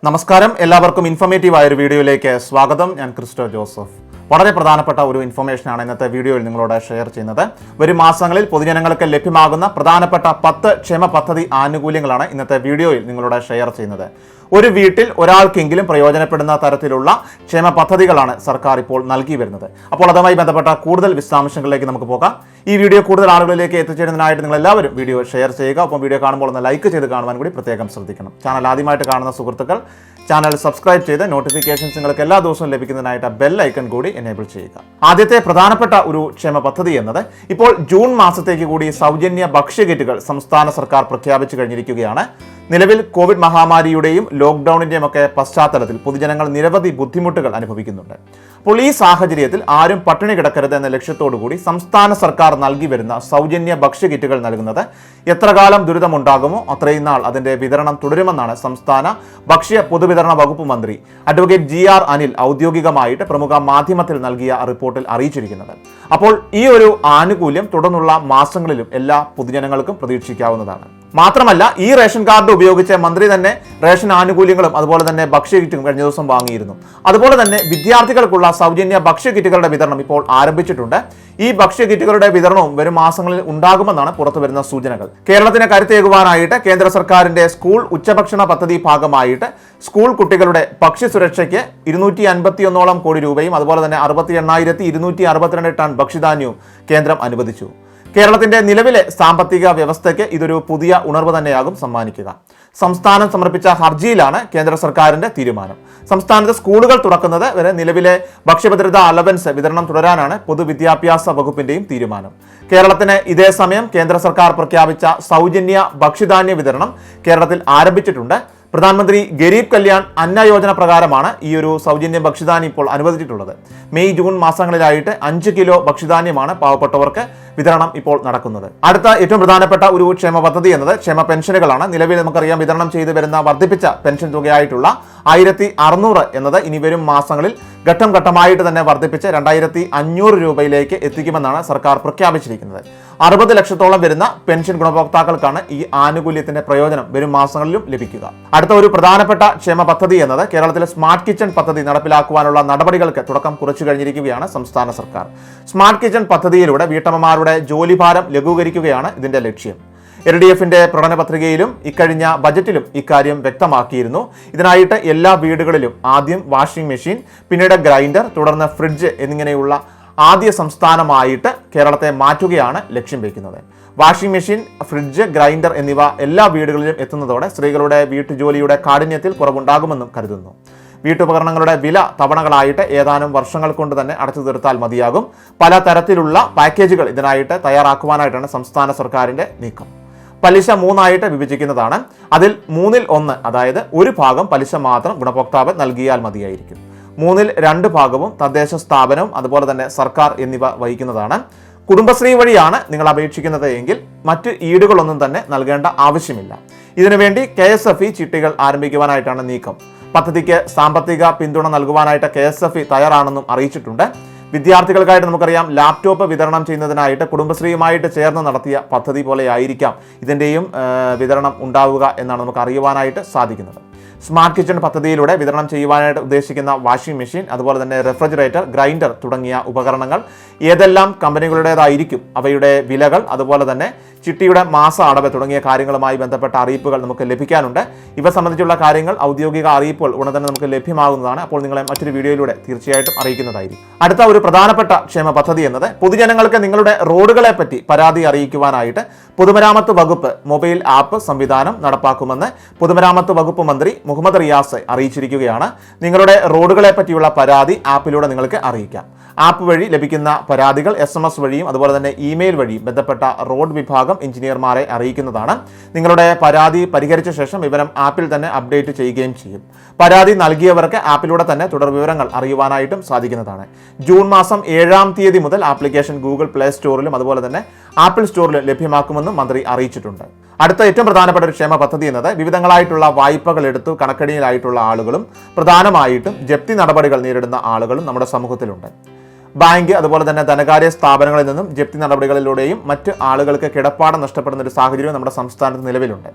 നമസ്കാരം, എല്ലാവർക്കും ഇൻഫോർമേറ്റീവ് ആയ ഒരു വീഡിയോയിലേക്ക് സ്വാഗതം. ഞാൻ ക്രിസ്റ്റോ ജോസഫ്. വളരെ പ്രധാനപ്പെട്ട ഒരു ഇൻഫർമേഷനാണ് ഇന്നത്തെ വീഡിയോയിൽ നിങ്ങളോട് ഷെയർ ചെയ്യുന്നത്. വരും മാസങ്ങളിൽ പൊതുജനങ്ങൾക്ക് ലഭ്യമാകുന്ന പ്രധാനപ്പെട്ട 10 ക്ഷേമ പദ്ധതി ആനുകൂല്യങ്ങളാണ് ഇന്നത്തെ വീഡിയോയിൽ നിങ്ങളോട് ഷെയർ ചെയ്യുന്നത്. ഒരു വീട്ടിൽ ഒരാൾക്കെങ്കിലും പ്രയോജനപ്പെടുന്ന തരത്തിലുള്ള ക്ഷേമ പദ്ധതികളാണ് സർക്കാർ ഇപ്പോൾ നൽകി വരുന്നത്. അപ്പോൾ അതുമായി ബന്ധപ്പെട്ട കൂടുതൽ വിശദാംശങ്ങളിലേക്ക് നമുക്ക് പോകാം. ഈ വീഡിയോ കൂടുതൽ ആളുകളിലേക്ക് എത്തിച്ചേരുന്നതിനായിട്ട് നിങ്ങൾ എല്ലാവരും വീഡിയോ ഷെയർ ചെയ്യുക. ഒപ്പം വീഡിയോ കാണുമ്പോൾ ഒന്ന് ലൈക്ക് ചെയ്ത് കാണുവാൻ കൂടി പ്രത്യേകം ശ്രദ്ധിക്കണം. ചാനൽ ആദ്യമായിട്ട് കാണുന്ന സുഹൃത്തുക്കൾ ചാനൽ സബ്സ്ക്രൈബ് ചെയ്ത് നോട്ടിഫിക്കേഷൻസ് നിങ്ങൾക്ക് എല്ലാ ദിവസവും ലഭിക്കുന്നതിനായിട്ട് ബെൽ ഐക്കൺ കൂടി എനേബിൾ ചെയ്യുക. ആദ്യത്തെ പ്രധാനപ്പെട്ട ഒരു ക്ഷേമ പദ്ധതി എന്നത് ഇപ്പോൾ ജൂൺ മാസത്തേക്ക് കൂടി സൗജന്യ ഭക്ഷ്യകിറ്റുകൾ സംസ്ഥാന സർക്കാർ പ്രഖ്യാപിച്ചു കഴിഞ്ഞിരിക്കുകയാണ്. നിലവിൽ കോവിഡ് മഹാമാരിയുടെയും ലോക്ക്ഡൌണിന്റെയും ഒക്കെ പശ്ചാത്തലത്തിൽ പൊതുജനങ്ങൾ നിരവധി ബുദ്ധിമുട്ടുകൾ അനുഭവിക്കുന്നുണ്ട്. അപ്പോൾ ഈ സാഹചര്യത്തിൽ ആരും പട്ടിണി കിടക്കരുത് എന്ന ലക്ഷ്യത്തോടു കൂടി സംസ്ഥാന സർക്കാർ നൽകി വരുന്ന സൗജന്യ ഭക്ഷ്യകിറ്റുകൾ നൽകുന്നത് എത്ര കാലം ദുരിതമുണ്ടാകുമോ അത്രയും നാൾ അതിന്റെ വിതരണം തുടരുമെന്നാണ് സംസ്ഥാന ഭക്ഷ്യ പൊതുവിതരണ വകുപ്പ് മന്ത്രി അഡ്വക്കേറ്റ് GR അനിൽ ഔദ്യോഗികമായിട്ട് പ്രമുഖ മാധ്യമത്തിൽ നൽകിയ റിപ്പോർട്ടിൽ അറിയിച്ചിരിക്കുന്നത്. അപ്പോൾ ഈ ഒരു ആനുകൂല്യം തുടർന്നുള്ള മാസങ്ങളിലും എല്ലാ പൊതുജനങ്ങൾക്കും പ്രതീക്ഷിക്കാവുന്നതാണ്. മാത്രമല്ല, ഈ റേഷൻ കാർഡ് ഉപയോഗിച്ച് മന്ത്രി തന്നെ റേഷൻ ആനുകൂല്യങ്ങളും അതുപോലെ തന്നെ ഭക്ഷ്യകിറ്റും കഴിഞ്ഞ ദിവസം വാങ്ങിയിരുന്നു. അതുപോലെ തന്നെ വിദ്യാർത്ഥികൾക്കുള്ള സൗജന്യ ഭക്ഷ്യകിറ്റുകളുടെ വിതരണം ഇപ്പോൾ ആരംഭിച്ചിട്ടുണ്ട്. ഈ ഭക്ഷ്യകിറ്റുകളുടെ വിതരണവും വരും മാസങ്ങളിൽ ഉണ്ടാകുമെന്നാണ് പുറത്തുവരുന്ന സൂചനകൾ. കേരളത്തിന് കരുത്തേകുവാനായിട്ട് കേന്ദ്ര സർക്കാരിന്റെ സ്കൂൾ ഉച്ചഭക്ഷണ പദ്ധതി ഭാഗമായിട്ട് സ്കൂൾ കുട്ടികളുടെ ഭക്ഷ്യസുരക്ഷയ്ക്ക് 251 കോടി രൂപയും അതുപോലെ തന്നെ 68,262 ടൺ ഭക്ഷ്യധാന്യവും കേന്ദ്രം അനുവദിച്ചു. കേരളത്തിന്റെ നിലവിലെ സാമ്പത്തിക വ്യവസ്ഥയ്ക്ക് ഇതൊരു പുതിയ ഉണർവ് തന്നെയാകും സമ്മാനിക്കുക. സംസ്ഥാനം സമർപ്പിച്ച ഹർജിയിലാണ് കേന്ദ്ര സർക്കാരിന്റെ തീരുമാനം. സംസ്ഥാനത്ത് സ്കൂളുകൾ തുറക്കുന്നത് വരെ നിലവിലെ ഭക്ഷ്യഭദ്രതാ അലവൻസ് വിതരണം തുടരാനാണ് പൊതുവിദ്യാഭ്യാസ വകുപ്പിന്റെയും തീരുമാനം. കേരളത്തിന് ഇതേ സമയം കേന്ദ്ര സർക്കാർ പ്രഖ്യാപിച്ച സൗജന്യ ഭക്ഷ്യധാന്യ വിതരണം കേരളത്തിൽ ആരംഭിച്ചിട്ടുണ്ട്. പ്രധാനമന്ത്രി ഗരീബ് കല്യാൺ അന്ന യോജന പ്രകാരമാണ് ഈ ഒരു സൗജന്യ ഭക്ഷ്യധാന്യം ഇപ്പോൾ അനുവദിച്ചിട്ടുള്ളത്. മെയ് ജൂൺ മാസങ്ങളിലായിട്ട് 5 കിലോ ഭക്ഷ്യധാന്യമാണ് പാവപ്പെട്ടവർക്ക് വിതരണം ഇപ്പോൾ നടക്കുന്നത്. അടുത്ത ഏറ്റവും പ്രധാനപ്പെട്ട ഒരു ക്ഷേമ പദ്ധതി എന്നത് ക്ഷേമ പെൻഷനുകളാണ്. നിലവിൽ നമുക്കറിയാം വിതരണം ചെയ്തു വരുന്ന വർദ്ധിപ്പിച്ച പെൻഷൻ തുകയായിട്ടുള്ള 1600 എന്നത് ഇനി വരും മാസങ്ങളിൽ ഘട്ടം ഘട്ടമായിട്ട് തന്നെ വർദ്ധിപ്പിച്ച് 2500 രൂപയിലേക്ക് എത്തിക്കുമെന്നാണ് സർക്കാർ പ്രഖ്യാപിച്ചിരിക്കുന്നത്. 60 ലക്ഷത്തോളം വരുന്ന പെൻഷൻ ഗുണഭോക്താക്കൾക്കാണ് ഈ ആനുകൂല്യത്തിന്റെ പ്രയോജനം വരും മാസങ്ങളിലും ലഭിക്കുക. അടുത്ത ഒരു പ്രധാനപ്പെട്ട ക്ഷേമ പദ്ധതി എന്നത് കേരളത്തിലെ സ്മാർട്ട് കിച്ചൺ പദ്ധതി നടപ്പിലാക്കുവാനുള്ള നടപടികൾക്ക് തുടക്കം കുറിച്ചു കഴിഞ്ഞിരിക്കുകയാണ് സംസ്ഥാന സർക്കാർ. സ്മാർട്ട് കിച്ചൺ പദ്ധതിയിലൂടെ വീട്ടമ്മമാരുടെ ജോലിഭാരം ലഘൂകരിക്കുകയാണ് ഇതിന്റെ ലക്ഷ്യം. LDFന്റെ പ്രകടന പത്രികയിലും ഇക്കഴിഞ്ഞ ബജറ്റിലും ഇക്കാര്യം വ്യക്തമാക്കിയിരുന്നു. ഇതിനായിട്ട് എല്ലാ വീടുകളിലും ആദ്യം വാഷിംഗ് മെഷീൻ, പിന്നീട് ഗ്രൈൻഡർ, തുടർന്ന് ഫ്രിഡ്ജ് എന്നിങ്ങനെയുള്ള ആദ്യ സംസ്ഥാനമായിട്ട് കേരളത്തെ മാറ്റുകയാണ് ലക്ഷ്യം വയ്ക്കുന്നത്. വാഷിംഗ് മെഷീൻ, ഫ്രിഡ്ജ്, ഗ്രൈൻഡർ എന്നിവ എല്ലാ വീടുകളിലും എത്തുന്നതോടെ സ്ത്രീകളുടെ വീട്ടുജോലിയുടെ കാഠിന്യത്തിൽ കുറവുണ്ടാകുമെന്നും കരുതുന്നു. വീട്ടുപകരണങ്ങളുടെ വില തവണകളായിട്ട് ഏതാനും വർഷങ്ങൾ കൊണ്ട് തന്നെ അടച്ചു തീർത്താൽ മതിയാകും. പല തരത്തിലുള്ള പാക്കേജുകൾ ഇതിനായിട്ട് തയ്യാറാക്കുവാനായിട്ടാണ് സംസ്ഥാന സർക്കാരിന്റെ നീക്കം. പലിശ 3 ആയിട്ട് വിഭജിക്കുന്നതാണ്. അതിൽ 1/3, അതായത് ഒരു ഭാഗം പലിശ മാത്രം ഗുണഭോക്താവ് നൽകിയാൽ മതിയായിരിക്കും. 2/3 ഭാഗവും തദ്ദേശ സ്ഥാപനവും അതുപോലെ തന്നെ സർക്കാർ എന്നിവ വഹിക്കുന്നതാണ്. കുടുംബശ്രീ വഴിയാണ് നിങ്ങൾ അപേക്ഷിക്കുന്നത് എങ്കിൽ മറ്റ് ഈടുകളൊന്നും തന്നെ നൽകേണ്ട ആവശ്യമില്ല. ഇതിനുവേണ്ടി KSFE ചിട്ടികൾ ആരംഭിക്കുവാനായിട്ടാണ് നീക്കം. പദ്ധതിക്ക് സാമ്പത്തിക പിന്തുണ നൽകുവാനായിട്ട് KSFE തയ്യാറാണെന്നും അറിയിച്ചിട്ടുണ്ട്. വിദ്യാർത്ഥികൾക്കായിട്ട് നമുക്കറിയാം ലാപ്ടോപ്പ് വിതരണം ചെയ്യുന്നതിനായിട്ട് കുടുംബശ്രീയുമായിട്ട് ചേർന്ന് നടത്തിയ പദ്ധതി പോലെയായിരിക്കാം ഇതിൻ്റെയും വിതരണം ഉണ്ടാവുക എന്നാണ് നമുക്ക് അറിയുവാനായിട്ട് സാധിക്കുന്നത്. സ്മാർട്ട് കിച്ചൺ പദ്ധതിയിലൂടെ വിതരണം ചെയ്യുവാനായിട്ട് ഉദ്ദേശിക്കുന്ന വാഷിംഗ് മെഷീൻ, അതുപോലെ തന്നെ റെഫ്രിജറേറ്റർ, ഗ്രൈൻഡർ തുടങ്ങിയ ഉപകരണങ്ങൾ ഏതെല്ലാം കമ്പനികളുടേതായിരിക്കും, അവയുടെ വിലകൾ, അതുപോലെ തന്നെ ചിട്ടിയുടെ മാസ അടവ് തുടങ്ങിയ കാര്യങ്ങളുമായി ബന്ധപ്പെട്ട അറിയിപ്പുകൾ നമുക്ക് ലഭിക്കാനുണ്ട്. ഇവ സംബന്ധിച്ചുള്ള കാര്യങ്ങൾ ഔദ്യോഗിക അറിയിപ്പുകൾ ഉടൻ തന്നെ നമുക്ക് ലഭ്യമാകുന്നതാണ്. അപ്പോൾ നിങ്ങളെ മറ്റൊരു വീഡിയോയിലൂടെ തീർച്ചയായിട്ടും അറിയിക്കുന്നതായിരിക്കും. അടുത്ത ഒരു പ്രധാനപ്പെട്ട ക്ഷേമ പദ്ധതി എന്നത് പൊതുജനങ്ങൾക്ക് നിങ്ങളുടെ റോഡുകളെ പറ്റി പരാതി അറിയിക്കുവാനായിട്ട് പൊതുമരാമത്ത് വകുപ്പ് മൊബൈൽ ആപ്പ് സംവിധാനം നടപ്പാക്കുമെന്ന് പൊതുമരാമത്ത് വകുപ്പ് മന്ത്രി മുഹമ്മദ് റിയാസ് അറിയിച്ചിരിക്കുകയാണ്. നിങ്ങളുടെ റോഡുകളെ പറ്റിയുള്ള പരാതി ആപ്പിലൂടെ നിങ്ങൾക്ക് അറിയിക്കാം. ആപ്പ് വഴി ലഭിക്കുന്ന പരാതികൾ SMS വഴിയും അതുപോലെ തന്നെ ഇമെയിൽ വഴിയും ബന്ധപ്പെട്ട റോഡ് വിഭാഗം എഞ്ചിനീയർമാരെ അറിയിക്കുന്നതാണ്. നിങ്ങളുടെ പരാതി പരിഹരിച്ച ശേഷം വിവരം ആപ്പിൽ തന്നെ അപ്ഡേറ്റ് ചെയ്യുകയും ചെയ്യും. പരാതി നൽകിയവർക്ക് ആപ്പിലൂടെ തന്നെ തുടർ വിവരങ്ങൾ അറിയുവാനായിട്ടും സാധിക്കുന്നതാണ്. ജൂൺ മാസം 7-ാം തീയതി മുതൽ ആപ്ലിക്കേഷൻ ഗൂഗിൾ പ്ലേ സ്റ്റോറിലും അതുപോലെ തന്നെ ആപ്പിൾ സ്റ്റോറിലും ലഭ്യമാക്കുമെന്നും മന്ത്രി അറിയിച്ചിട്ടുണ്ട്. അടുത്ത ഏറ്റവും പ്രധാനപ്പെട്ട ഒരു ക്ഷേമ പദ്ധതി എന്നത് വിവിധങ്ങളായിട്ടുള്ള വായ്പകൾ എടുത്തു കണക്കടിയിലായിട്ടുള്ള ആളുകളും പ്രധാനമായിട്ടും ജപ്തി നടപടികൾ നേരിടുന്ന ആളുകളും നമ്മുടെ സമൂഹത്തിലുണ്ട്. ബാങ്ക് അതുപോലെ തന്നെ ധനകാര്യ സ്ഥാപനങ്ങളിൽ നിന്നും ജപ്തി നടപടികളിലൂടെയും മറ്റ് ആളുകൾക്ക് കിടപ്പാടം നഷ്ടപ്പെടുന്ന ഒരു സാഹചര്യം നമ്മുടെ സംസ്ഥാനത്ത് നിലവിലുണ്ട്.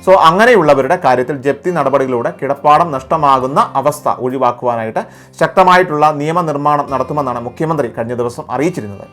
സോ അങ്ങനെയുള്ളവരുടെ കാര്യത്തിൽ ജപ്തി നടപടികളിലൂടെ കിടപ്പാടം നഷ്ടമാകുന്ന അവസ്ഥ ഒഴിവാക്കുവാനായിട്ട് ശക്തമായിട്ടുള്ള നിയമനിർമ്മാണം നടത്തുമെന്നാണ് മുഖ്യമന്ത്രി കഴിഞ്ഞ ദിവസം അറിയിച്ചിരുന്നത്.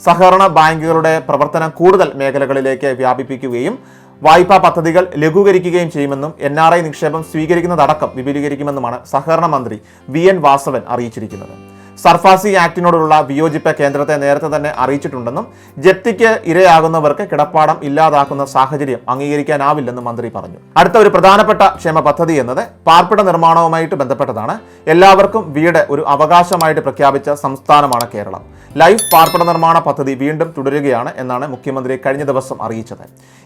സഹകരണ ബാങ്കുകളുടെ പ്രവർത്തനം കൂടുതൽ മേഖലകളിലേക്ക് വ്യാപിപ്പിക്കുകയും വായ്പാ പദ്ധതികൾ ലഘൂകരിക്കുകയും ചെയ്യുമെന്നും NRI നിക്ഷേപം സ്വീകരിക്കുന്നതടക്കം വിപുലീകരിക്കുമെന്നുമാണ് സഹകരണ മന്ത്രി VN വാസവൻ അറിയിച്ചിരിക്കുന്നത്. സർഫാസി ആക്ടിനോടുള്ള വിയോജിപ്പ് കേന്ദ്രത്തെ നേരത്തെ തന്നെ അറിയിച്ചിട്ടുണ്ടെന്നും ജപ്തിക്ക് ഇരയാകുന്നവർക്ക് കിടപ്പാടം ഇല്ലാതാക്കുന്ന സാഹചര്യം അംഗീകരിക്കാനാവില്ലെന്നും മന്ത്രി പറഞ്ഞു. അടുത്ത ഒരു പ്രധാനപ്പെട്ട ക്ഷേമ പദ്ധതി എന്നത് പാർപ്പിട നിർമ്മാണവുമായിട്ട് ബന്ധപ്പെട്ടതാണ്. എല്ലാവർക്കും വീട് ഒരു അവകാശമായിട്ട് പ്രഖ്യാപിച്ച സംസ്ഥാനമാണ് കേരളം. ലൈഫ് പാർപ്പിട നിർമ്മാണ പദ്ധതി വീണ്ടും തുടരുകയാണ് എന്നാണ് മുഖ്യമന്ത്രി കഴിഞ്ഞ ദിവസം അറിയിച്ചത്.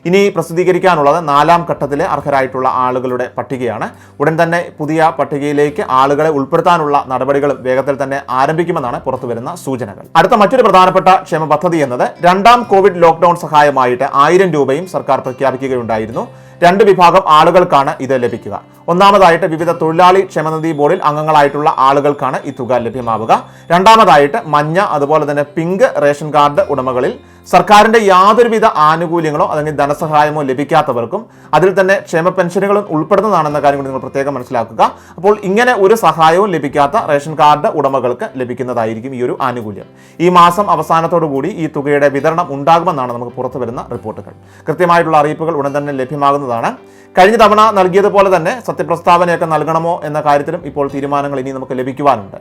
ഇനി പ്രസിദ്ധീകരിക്കാനുള്ളത് 4ാം ഘട്ടത്തിലെ അർഹരായിട്ടുള്ള ആളുകളുടെ പട്ടികയാണ്. ഉടൻ തന്നെ പുതിയ പട്ടികയിലേക്ക് ആളുകളെ ഉൾപ്പെടുത്താനുള്ള നടപടികളും വേഗത്തിൽ തന്നെ ആരംഭിക്കുമെന്നാണ് പുറത്തുവരുന്ന സൂചനകൾ. അടുത്ത മറ്റൊരു പ്രധാനപ്പെട്ട ക്ഷേമ പദ്ധതി എന്നത് 2ാം കോവിഡ് ലോക്ക്ഡൌൺ സഹായമായിട്ട് 1000 രൂപയും സർക്കാർ പ്രഖ്യാപിക്കുകയുണ്ടായിരുന്നു. 2 വിഭാഗം ആളുകൾക്കാണ് ഇത് ലഭിക്കുക. ഒന്നാമതായിട്ട് വിവിധ തൊഴിലാളി ക്ഷേമനിധി ബോർഡിൽ അംഗങ്ങളായിട്ടുള്ള ആളുകൾക്കാണ് ഈ തുക ലഭ്യമാവുക. രണ്ടാമതായിട്ട് മഞ്ഞ അതുപോലെ തന്നെ പിങ്ക് റേഷൻ കാർഡ് ഉടമകളിൽ സർക്കാരിന്റെ യാതൊരുവിധ ആനുകൂല്യങ്ങളോ അല്ലെങ്കിൽ ധനസഹായമോ ലഭിക്കാത്തവർക്കും അതിൽ തന്നെ ക്ഷേമ പെൻഷനുകളും ഉൾപ്പെടുന്നതാണെന്ന കാര്യം കൂടി നിങ്ങൾ പ്രത്യേകം മനസ്സിലാക്കുക. അപ്പോൾ ഇങ്ങനെ ഒരു സഹായവും ലഭിക്കാത്ത റേഷൻ കാർഡ് ഉടമകൾക്ക് ലഭിക്കുന്നതായിരിക്കും ഈ ഒരു ആനുകൂല്യം. ഈ മാസം അവസാനത്തോടു കൂടി ഈ തുകയുടെ വിതരണം ഉണ്ടാകുമെന്നാണ് നമുക്ക് പുറത്തു വരുന്ന റിപ്പോർട്ടുകൾ. കൃത്യമായിട്ടുള്ള അറിയിപ്പുകൾ ഉടൻ തന്നെ ലഭ്യമാകുന്നതാണ്. കഴിഞ്ഞ തവണ നൽകിയതുപോലെ തന്നെ സത്യപ്രസ്താവനയൊക്കെ നൽകണമോ എന്ന കാര്യത്തിലും ഇപ്പോൾ തീരുമാനങ്ങൾ ഇനി നമുക്ക് ലഭിക്കുവാനുണ്ട്.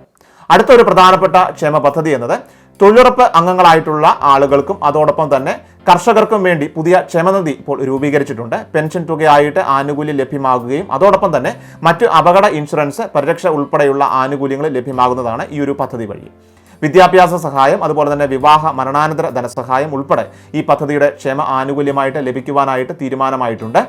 അടുത്തൊരു പ്രധാനപ്പെട്ട ക്ഷേമ പദ്ധതി എന്നത് തൊഴിലുറപ്പ് അംഗങ്ങളായിട്ടുള്ള ആളുകൾക്കും അതോടൊപ്പം തന്നെ കർഷകർക്കും വേണ്ടി പുതിയ ക്ഷേമനിധി ഇപ്പോൾ രൂപീകരിച്ചിട്ടുണ്ട്. പെൻഷൻ തുകയായിട്ട് ആനുകൂല്യം ലഭ്യമാകുകയും അതോടൊപ്പം തന്നെ മറ്റ് അപകട ഇൻഷുറൻസ്, പരിരക്ഷ ഉൾപ്പെടെയുള്ള ആനുകൂല്യങ്ങൾ ലഭ്യമാകുന്നതാണ് ഈ ഒരു പദ്ധതി വഴി. വിദ്യാഭ്യാസ സഹായം അതുപോലെ തന്നെ വിവാഹ മരണാനന്തര ധനസഹായം ഉൾപ്പെടെ ഈ പദ്ധതിയുടെ ക്ഷേമ ആനുകൂല്യമായിട്ട് ലഭിക്കുവാനായിട്ട് തീരുമാനമായിട്ടുണ്ട്.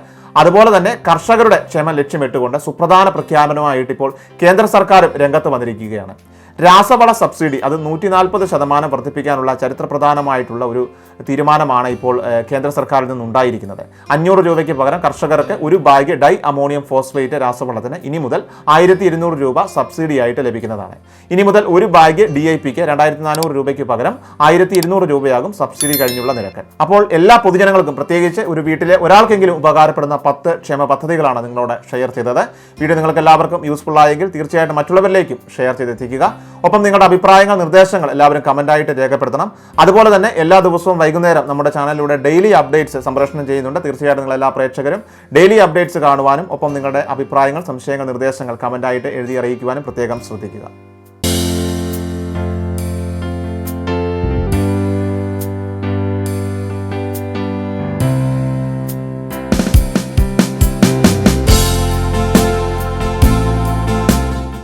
അതുപോലെ തന്നെ കർഷകരുടെ ക്ഷേമം ലക്ഷ്യമിട്ടുകൊണ്ട് സുപ്രധാന പ്രഖ്യാപനമായിട്ട് ഇപ്പോൾ കേന്ദ്ര സർക്കാരും രംഗത്ത് വന്നിരിക്കുകയാണ്. രാസവള സബ്സിഡി അത് 140% വർദ്ധിപ്പിക്കാനുള്ള ചരിത്രപ്രധാനമായിട്ടുള്ള ഒരു തീരുമാനമാണ് ഇപ്പോൾ കേന്ദ്ര സർക്കാരിൽ നിന്നുണ്ടായിരിക്കുന്നത്. 500 രൂപയ്ക്ക് പകരം കർഷകർക്ക് ഒരു ബാഗ് ഡൈ അമോണിയം ഫോസ്ഫേറ്റ് രാസവളത്തിന് ഇനി മുതൽ 1200 രൂപ സബ്സിഡിയായിട്ട് ലഭിക്കുന്നതാണ്. ഇനി മുതൽ ഒരു ബാഗ് DIPക്ക് 2400 രൂപയ്ക്ക് പകരം 1200 രൂപയാകും സബ്സിഡി കഴിഞ്ഞുള്ള നിരക്ക്. അപ്പോൾ എല്ലാ പൊതുജനങ്ങൾക്കും പ്രത്യേകിച്ച് ഒരു വീട്ടിലെ ഒരാൾക്കെങ്കിലും ഉപകാരപ്പെടുന്ന 10 ക്ഷേമ പദ്ധതികളാണ് നിങ്ങളോട് ഷെയർ ചെയ്തത്. വീഡിയോ നിങ്ങൾക്ക് എല്ലാവർക്കും യൂസ്ഫുൾ ആയെങ്കിൽ തീർച്ചയായിട്ടും മറ്റുള്ളവരിലേക്കും ഷെയർ ചെയ്തെത്തിക്കുക. ഒപ്പം നിങ്ങളുടെ അഭിപ്രായങ്ങൾ, നിർദ്ദേശങ്ങൾ എല്ലാവരും കമന്റായിട്ട് രേഖപ്പെടുത്തണം. അതുപോലെ തന്നെ എല്ലാ ദിവസവും വൈകുന്നേരം നമ്മുടെ ചാനലിലൂടെ ഡെയിലി അപ്ഡേറ്റ്സ് സംപ്രേഷണം ചെയ്യുന്നുണ്ട്. തീർച്ചയായിട്ടും നിങ്ങൾ എല്ലാ പ്രേക്ഷകരും ഡെയിലി അപ്ഡേറ്റ്സ് കാണുവാനും ഒപ്പം നിങ്ങളുടെ അഭിപ്രായങ്ങൾ, സംശയങ്ങൾ, നിർദ്ദേശങ്ങൾ കമന്റായിട്ട് എഴുതി അറിയിക്കുവാനും പ്രത്യേകം ശ്രദ്ധിക്കുക.